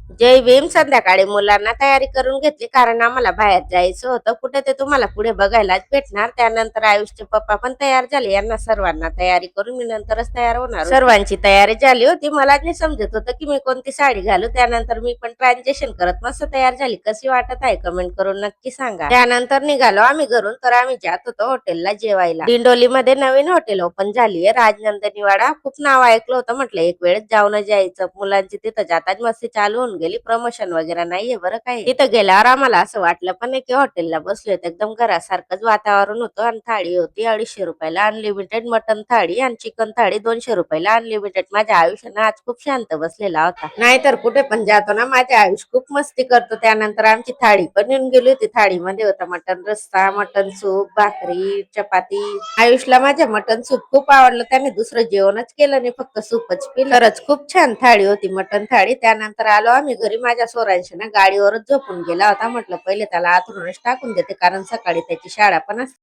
जय भीम. संध्याकाळी मुलांना तयारी करून घेतली कारण आम्हाला बाहेर जायचं होतं. कुठे ते तुम्हाला पुढे बघायलाच भेटणार. त्यानंतर आयुषचे पप्पा पण तयार झाले. यांना सर्वांना तयारी करून मी नंतरच तयार होणार होते. सर्वांची तयारी झाली होती. मला नाही समजत होतं की मी कोणती साडी घालू. त्यानंतर मी पण ट्रान्झेक्शन करत मस्त तयार झाली. कशी वाटत आहे कमेंट करून नक्की सांगा. त्यानंतर निघालो आम्ही घरून. तर आम्ही जात होतो हॉटेलला जेवायला. दिंडोलीमध्ये नवीन हॉटेल ओपन झाली आहे, राजनंदिनीवाडा. खूप नाव ऐकलं होतं, म्हटलं एक वेळेस जाऊन जायचं. मुलांची तिथं जातात मस्ती चालू होऊन गेली. प्रमोशन वगैरे नाहीये बरं काही. तिथं गेल्यावर आम्हाला असं वाटलं पण नाही की हॉटेलला बसलोय. एकदम घरासारखंच वातावरण होतं. आणि थाळी होती 250 रुपयाला अनलिमिटेड. मटन थाळी आणि चिकन थाळी 200 रुपयाला अनलिमिटेड. माझ्या आयुष्यानं आज खूप शांत बसलेला होता. नाहीतर कुठे पण जातो ना माझे आयुष खूप मस्ती करतो. त्यानंतर आमची थाळी पण येऊन गेली होती. थाळीमध्ये होता मटन रस्सा, मटन सूप, भाकरी, चपाती. आयुषला माझ्या मटन सूप खूप आवडलं. त्याने दुसरं जेवणच केलं नाही, फक्त सूपच पिलं. खरंच खूप छान थाळी होती, मटन थाळी. त्यानंतर आलो आम्ही घरी. माझ्या सोरांशी ना गाडीवरच झोपून गेला होता. म्हटलं पहिले त्याला आथरूनच टाकून देते कारण सकाळी त्याची शाळा पण असते.